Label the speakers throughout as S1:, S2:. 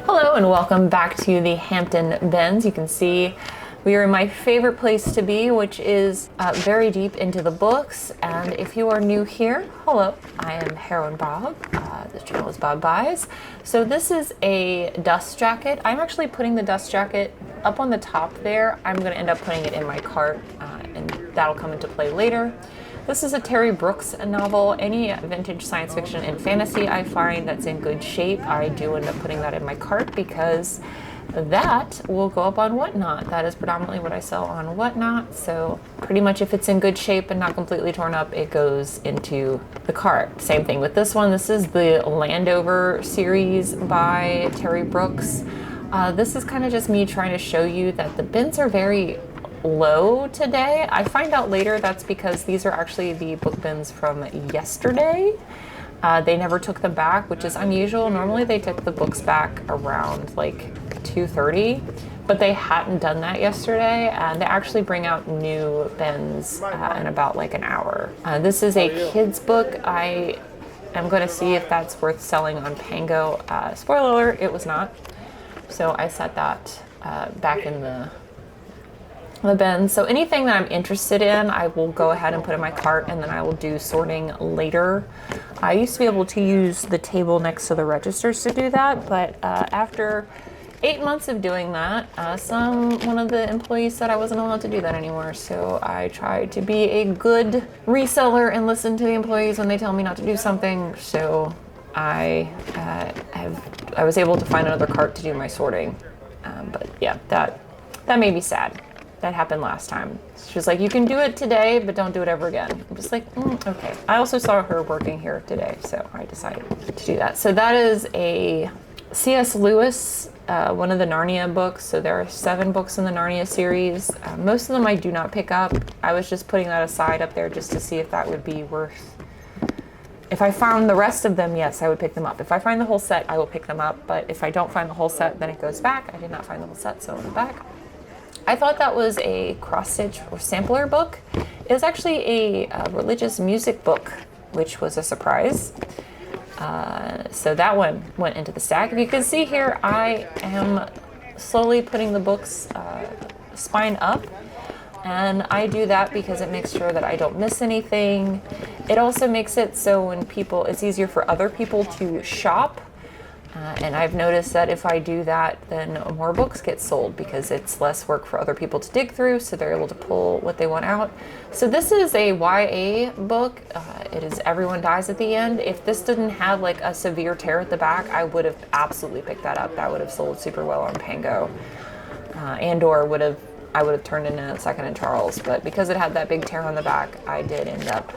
S1: Hello and welcome back to the Hampton Bins. You can see we are in my favorite place to be, which is very deep into the books. And if you are new here, hello, I am Heroin Bob. This channel is Bob Buys. So this is a dust jacket. I'm actually putting the dust jacket up on the top there. I'm going to end up putting it in my cart and that'll come into play later. This is a Terry Brooks novel. Any vintage science fiction and fantasy I find that's in good shape, I do end up putting that in my cart because that will go up on Whatnot. That is predominantly what I sell on Whatnot. So pretty much if it's in good shape and not completely torn up, it goes into the cart. Same thing with this one. This is the Landover series by Terry Brooks. This is kind of just me trying to show you that the bins are very low today. I find out later that's because these are actually the book bins from yesterday. They never took them back, which is unusual. Normally they took the books back around like 2:30, but they hadn't done that yesterday, and they actually bring out new bins in about like an hour. This is a kid's book. I am going to see if that's worth selling on Pango. Spoiler alert, it was not. So I set that back in the bin. So anything that I'm interested in, I will go ahead and put in my cart, and then I will do sorting later. I used to be able to use the table next to the registers to do that, but after 8 months of doing that, one of the employees said I wasn't allowed to do that anymore. So I tried to be a good reseller and listen to the employees when they tell me not to do something. So I was able to find another cart to do my sorting. But yeah, that made me sad. That happened last time. She was like, you can do it today, but don't do it ever again. I'm just like, okay. I also saw her working here today, so I decided to do that. So that is a C.S. Lewis, one of the Narnia books. So there are 7 books in the Narnia series. Most of them I do not pick up. I was just putting that aside up there just to see if that would be worth. If I found the rest of them, yes, I would pick them up. If I find the whole set, I will pick them up. But if I don't find the whole set, then it goes back. I did not find the whole set, so it went back. I thought that was a cross-stitch or sampler book. It was actually a religious music book, which was a surprise. So that one went into the stack. If you can see here, I am slowly putting the book's spine up. And I do that because it makes sure that I don't miss anything. It also makes it so it's easier for other people to shop. And I've noticed that if I do that, then more books get sold because it's less work for other people to dig through, so they're able to pull what they want out. So this is a YA book. It is Everyone Dies at the End. If this didn't have like a severe tear at the back, I would have absolutely picked that up. That would have sold super well on Pango. I would have turned in Second and Charles, but because it had that big tear on the back, I did end up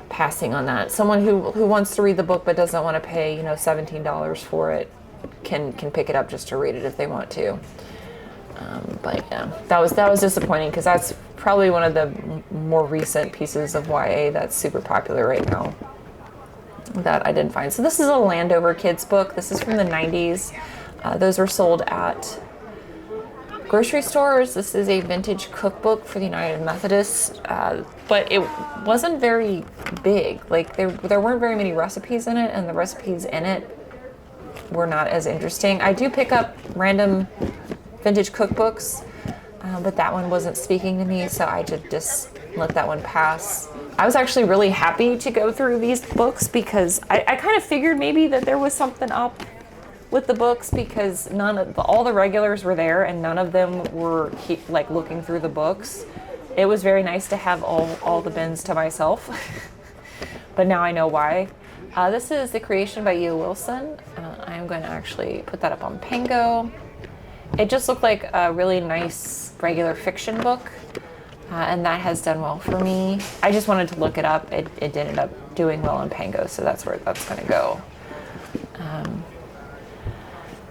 S1: passing on that. Someone who wants to read the book but doesn't want to pay, $17 for it can pick it up just to read it if they want to. But yeah, that was disappointing because that's probably one of the more recent pieces of YA that's super popular right now that I didn't find. So this is a Landover kids book. This is from the 90s. Those were sold at grocery stores. This is a vintage cookbook for the United Methodists, but it wasn't very big. Like there weren't very many recipes in it, and the recipes in it were not as interesting. I do pick up random vintage cookbooks, but that one wasn't speaking to me, so I just let that one pass. I was actually really happy to go through these books because I kind of figured maybe that there was something up with the books because all the regulars were there and none of them were looking through the books. It was very nice to have all the bins to myself, but now I know why. This is The Creation by E.O. Wilson. I am going to actually put that up on Pango. It just looked like a really nice regular fiction book, and that has done well for me. I just wanted to look it up. It did end up doing well on Pango, so that's where that's going to go.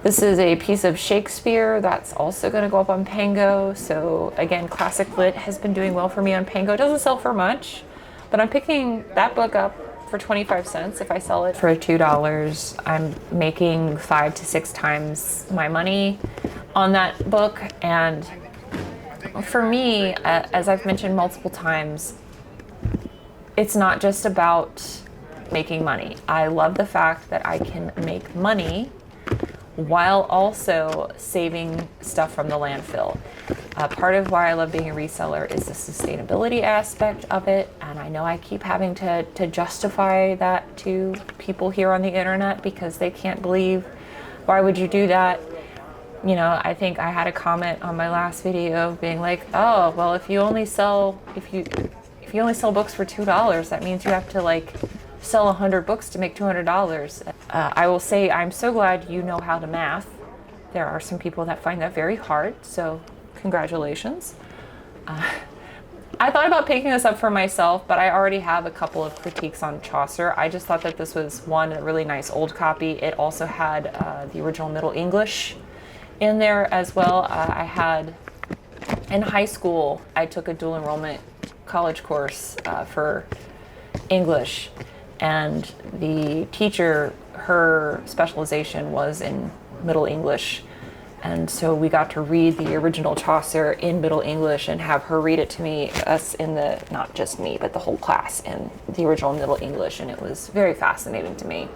S1: This is a piece of Shakespeare that's also going to go up on Pango. So again, classic lit has been doing well for me on Pango. It doesn't sell for much, but I'm picking that book up for 25 cents. If I sell it for $2, I'm making 5 to 6 times my money on that book. And for me, as I've mentioned multiple times, it's not just about making money. I love the fact that I can make money while also saving stuff from the landfill. Part of why I love being a reseller is the sustainability aspect of it, and I know I keep having to justify that to people here on the internet because they can't believe, why would you do that? You know, I think I had a comment on my last video being like, oh, well, if you only sell books for $2, that means you have to like sell 100 books to make $200. I will say I'm so glad you know how to math. There are some people that find that very hard, so congratulations. I thought about picking this up for myself, but I already have a couple of critiques on Chaucer. I just thought that this was, one, a really nice old copy. It also had the original Middle English in there as well. I had, in high school, I took a dual enrollment college course for English, and the teacher, her specialization was in Middle English. And so we got to read the original Chaucer in Middle English and have her read it to me, us in the, not just me, but the whole class in the original Middle English. And it was very fascinating to me.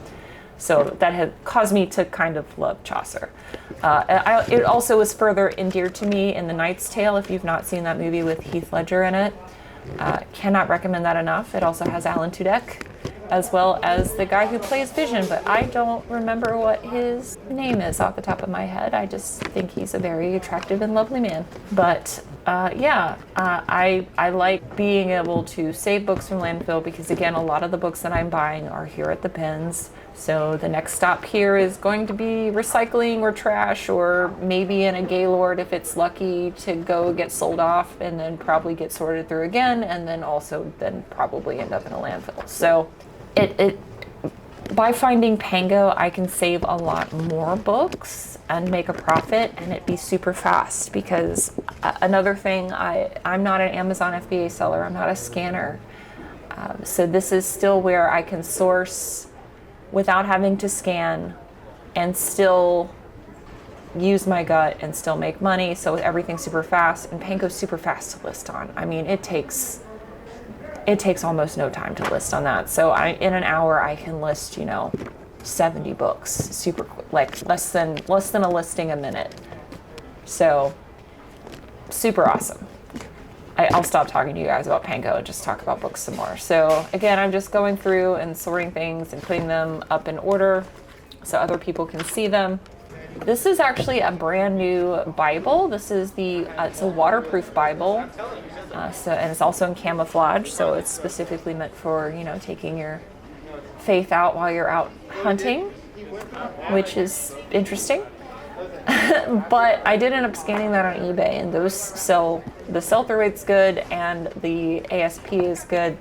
S1: So that had caused me to kind of love Chaucer. It also was further endeared to me in The Knight's Tale, if you've not seen that movie with Heath Ledger in it. Cannot recommend that enough. It also has Alan Tudyk, as well as the guy who plays Vision, but I don't remember what his name is off the top of my head. I just think he's a very attractive and lovely man. But I like being able to save books from landfill because, again, a lot of the books that I'm buying are here at the bins. So the next stop here is going to be recycling or trash, or maybe in a Gaylord if it's lucky to go get sold off and then probably get sorted through again, and then also then probably end up in a landfill. So by finding Pango, I can save a lot more books and make a profit, and it be super fast. Because another thing, I'm not an Amazon FBA seller. I'm not a scanner. So this is still where I can source without having to scan and still use my gut and still make money. So everything's super fast, and Pango's super fast to list on. I mean, it takes almost no time to list on that. So in an hour I can list, 70 books, super quick, like less than a listing a minute. So super awesome. I'll stop talking to you guys about Pango and just talk about books some more. So again, I'm just going through and sorting things and putting them up in order so other people can see them. This is actually a brand new Bible. This is it's a waterproof Bible. And it's also in camouflage, so it's specifically meant for, taking your faith out while you're out hunting, which is interesting. But I did end up scanning that on eBay, and the sell-through rate's good, and the ASP is good.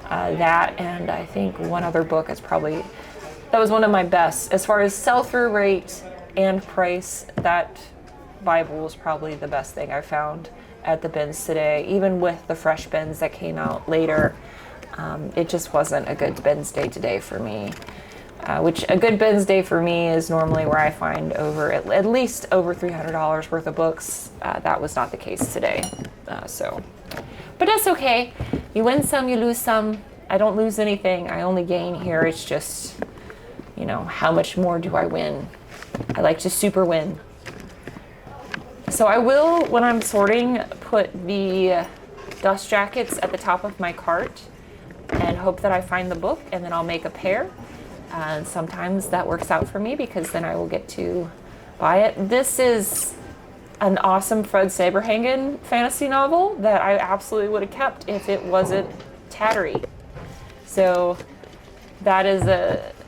S1: That, and I think one other book is that was one of my best. As far as sell-through rate and price, that Bible was probably the best thing I found at the bins today, even with the fresh bins that came out later. It just wasn't a good bins day today for me, which a good bins day for me is normally where I find at least over $300 worth of books. That was not the case today. But that's okay. You win some, you lose some. I don't lose anything. I only gain here. It's just, how much more do I win? I like to super win. So I will, when I'm sorting, put the dust jackets at the top of my cart and hope that I find the book, and then I'll make a pair. And sometimes that works out for me because then I will get to buy it. This is an awesome Fred Saberhagen fantasy novel that I absolutely would have kept if it wasn't tattery. So that is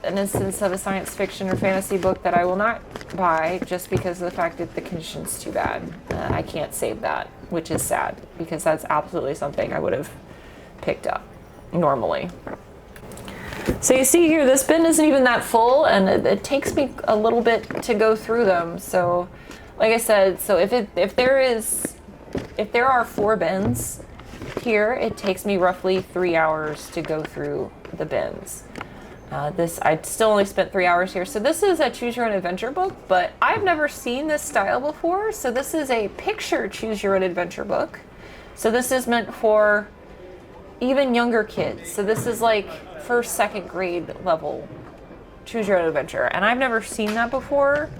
S1: an instance of a science fiction or fantasy book that I will not buy just because of the fact that the condition's too bad. I can't save that, which is sad because that's absolutely something I would have picked up normally. So you see here, this bin isn't even that full, and it takes me a little bit to go through them. So like I said, so if there are 4 bins here, it takes me roughly 3 hours to go through the bins. I still only spent 3 hours here. So this is a choose your own adventure book, but I've never seen this style before. So this is a picture choose your own adventure book. So this is meant for even younger kids. So this is like 1st, 2nd grade level choose your own adventure. And I've never seen that before.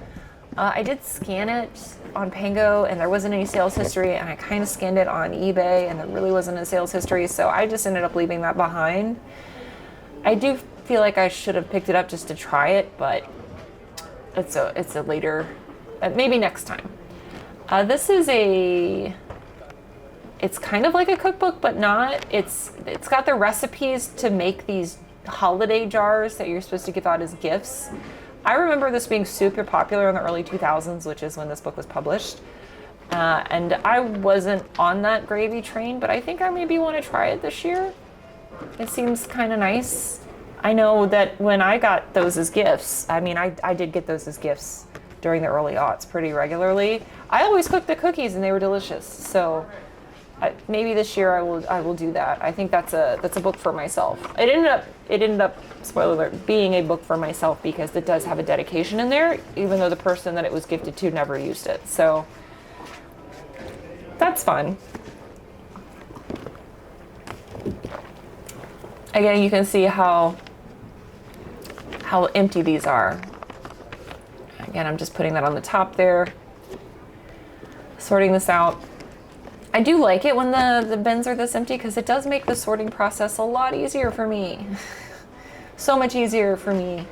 S1: I did scan it on Pango and there wasn't any sales history, and I kind of scanned it on eBay and there really wasn't a sales history, so I just ended up leaving that behind. I do feel like I should have picked it up just to try it, but it's a later, maybe next time. This is it's kind of like a cookbook, but not. It's got the recipes to make these holiday jars that you're supposed to give out as gifts. I remember this being super popular in the early 2000s, which is when this book was published. And I wasn't on that gravy train, but I think I maybe want to try it this year. It seems kind of nice. I know that when I got those as gifts, I mean, I did get those as gifts during the early aughts pretty regularly. I always cooked the cookies and they were delicious. So maybe this year I will do that. I think that's a book for myself. It ended up, spoiler alert, being a book for myself because it does have a dedication in there, even though the person that it was gifted to never used it. So that's fun. Again, you can see how empty these are. Again, I'm just putting that on the top there, sorting this out. I do like it when the bins are this empty because it does make the sorting process a lot easier for me. So much easier for me.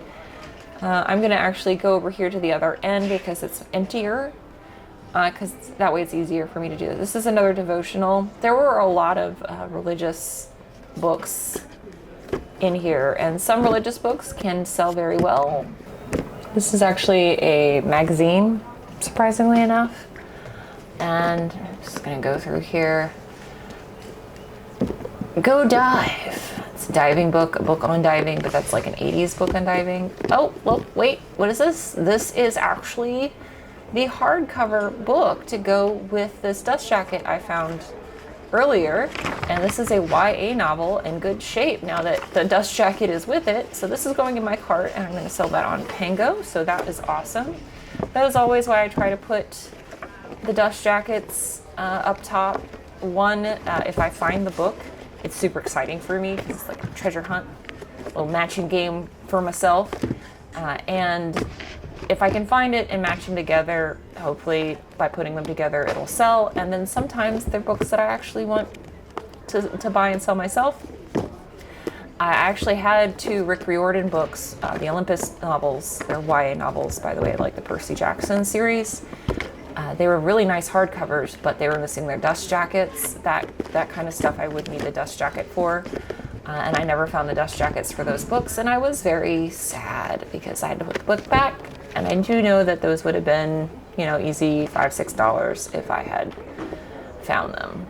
S1: I'm gonna actually go over here to the other end because it's emptier, because that way it's easier for me to do this. This is another devotional. There were a lot of religious books in here, and some religious books can sell very well. This is actually a magazine, surprisingly enough. And I'm just gonna go through here. Go Dive. It's a diving book, a book on diving, but that's like an 80s book on diving. Oh, well, wait, what is this? This is actually the hardcover book to go with this dust jacket I found earlier. And this is a YA novel in good shape now that the dust jacket is with it. So this is going in my cart and I'm gonna sell that on Pango. So that is awesome. That is always why I try to put the dust jackets up top. One, if I find the book, it's super exciting for me because it's like a treasure hunt, a little matching game for myself. And if I can find it and match them together, hopefully by putting them together, it'll sell. And then sometimes they're books that I actually want to buy and sell myself. I actually had 2 Rick Riordan books, the Olympus novels. They're YA novels, by the way, like the Percy Jackson series. They were really nice hardcovers, but they were missing their dust jackets. That kind of stuff I would need a dust jacket for. And I never found the dust jackets for those books, and I was very sad because I had to put the book back. And I do know that those would have been, easy $5, $6 if I had found them.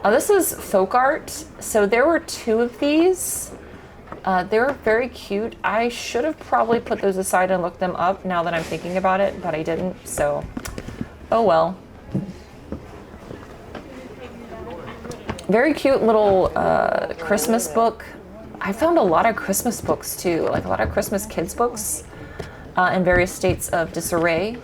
S1: This is folk art. So there were 2 of these. They were very cute. I should have probably put those aside and looked them up now that I'm thinking about it, but I didn't, so oh well. Very cute little Christmas book. I found a lot of Christmas books too, like a lot of Christmas kids books in various states of disarray.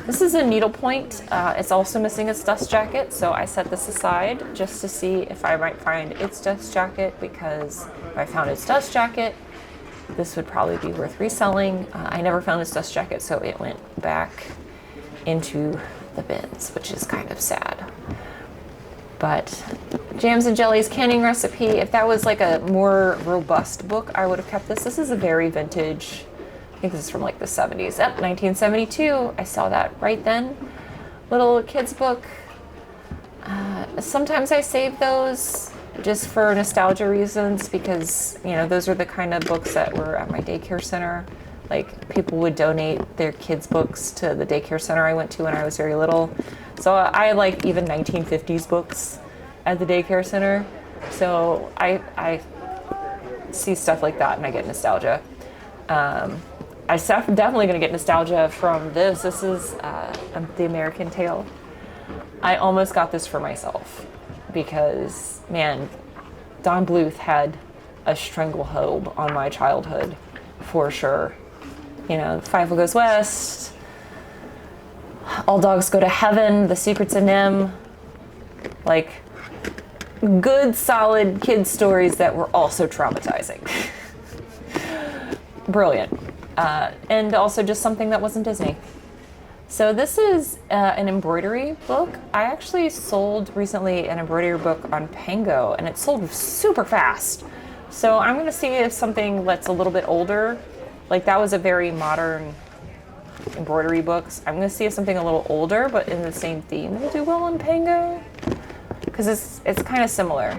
S1: This is a needlepoint. It's also missing its dust jacket, so I set this aside just to see if I might find its dust jacket, because if I found its dust jacket, this would probably be worth reselling. I never found its dust jacket, so it went back into the bins, which is kind of sad. But Jams and Jellies canning recipe, if that was like a more robust book, I would have kept this. This is a very vintage, I think this is from like the 70s. 1972, I saw that right then. Little kids book. Sometimes I save those just for nostalgia reasons because, those are the kind of books that were at my daycare center. Like, people would donate their kids' books to the daycare center I went to when I was very little. So I like even 1950s books at the daycare center. So I see stuff like that and I get nostalgia. I'm definitely going to get nostalgia from this. This is The American Tale. I almost got this for myself because, man, Don Bluth had a stranglehold on my childhood for sure. Five Goes West, All Dogs Go to Heaven, The Secrets of Nim, like good, solid kids' stories that were also traumatizing. Brilliant. And also just something that wasn't Disney. So this is an embroidery book. I actually sold recently an embroidery book on Pango, and it sold super fast. So I'm gonna see if something that's a little bit older, like that was a very modern embroidery books. I'm gonna see if something a little older, but in the same theme will do well on Pango, because it's kind of similar.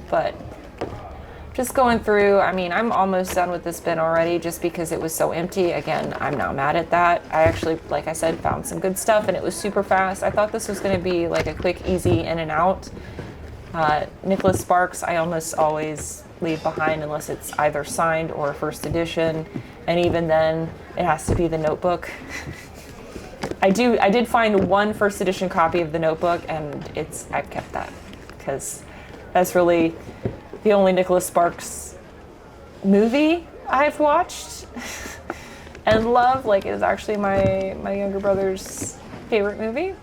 S1: But just going through, I mean, I'm almost done with this bin already just because it was so empty. Again, I'm not mad at that. I actually, like I said, found some good stuff and it was super fast. I thought this was gonna be like a quick, easy in and out. Nicholas Sparks, I almost always leave behind unless it's either signed or first edition. And even then, it has to be the Notebook. I did find one first edition copy of the Notebook, and I've kept that because that's really the only Nicholas Sparks movie I've watched and love. Like, it is actually my younger brother's favorite movie.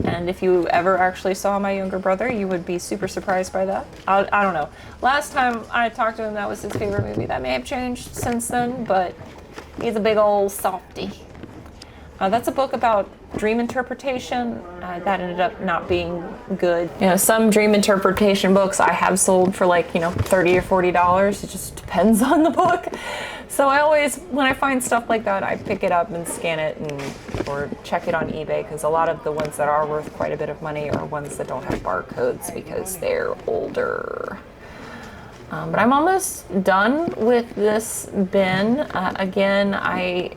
S1: And if you ever actually saw my younger brother, you would be super surprised by that. I don't know. Last time I talked to him, that was his favorite movie. That may have changed since then, but he's a big old softy. That's a book about dream interpretation. That ended up not being good. You know, some dream interpretation books I have sold for like, $30 or $40. It just depends on the book. So I always, when I find stuff like that, I pick it up and scan it or check it on eBay, because a lot of the ones that are worth quite a bit of money are ones that don't have barcodes because they're older. But I'm almost done with this bin. Again, I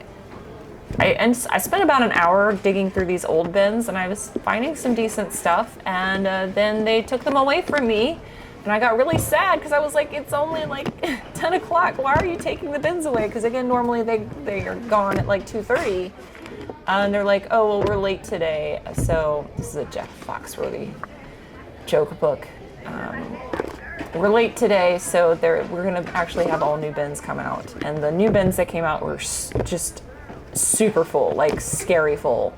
S1: spent about an hour digging through these old bins, and I was finding some decent stuff, and then they took them away from me, and I got really sad because I was like, it's only like 10 o'clock. Why are you taking the bins away? Because again, normally they are gone at like 2:30, and they're like, oh, well, we're late today. So this is a Jeff Foxworthy joke book. We're late today, so we're gonna actually have all new bins come out, and the new bins that came out were just super full, like scary full,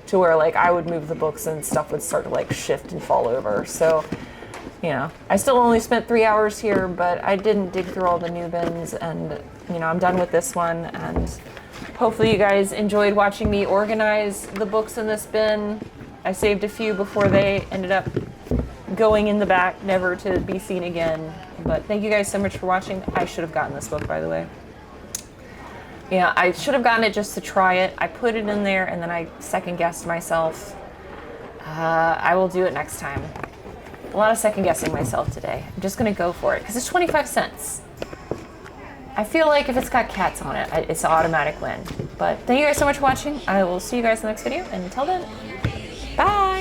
S1: to where like I would move the books and stuff would start to like shift and fall over. So, I still only spent 3 hours here, but I didn't dig through all the new bins, and I'm done with this one, and hopefully you guys enjoyed watching me organize the books in this bin. I saved a few before they ended up going in the back, never to be seen again. But thank you guys so much for watching. I should have gotten this book, by the way. Yeah, I should have gotten it just to try it. I put it in there and then I second guessed myself. I will do it next time. A lot of second guessing myself today. I'm just gonna go for it because it's 25 cents. I feel like if it's got cats on it, it's an automatic win. But thank you guys so much for watching. I will see you guys in the next video, and until then, bye!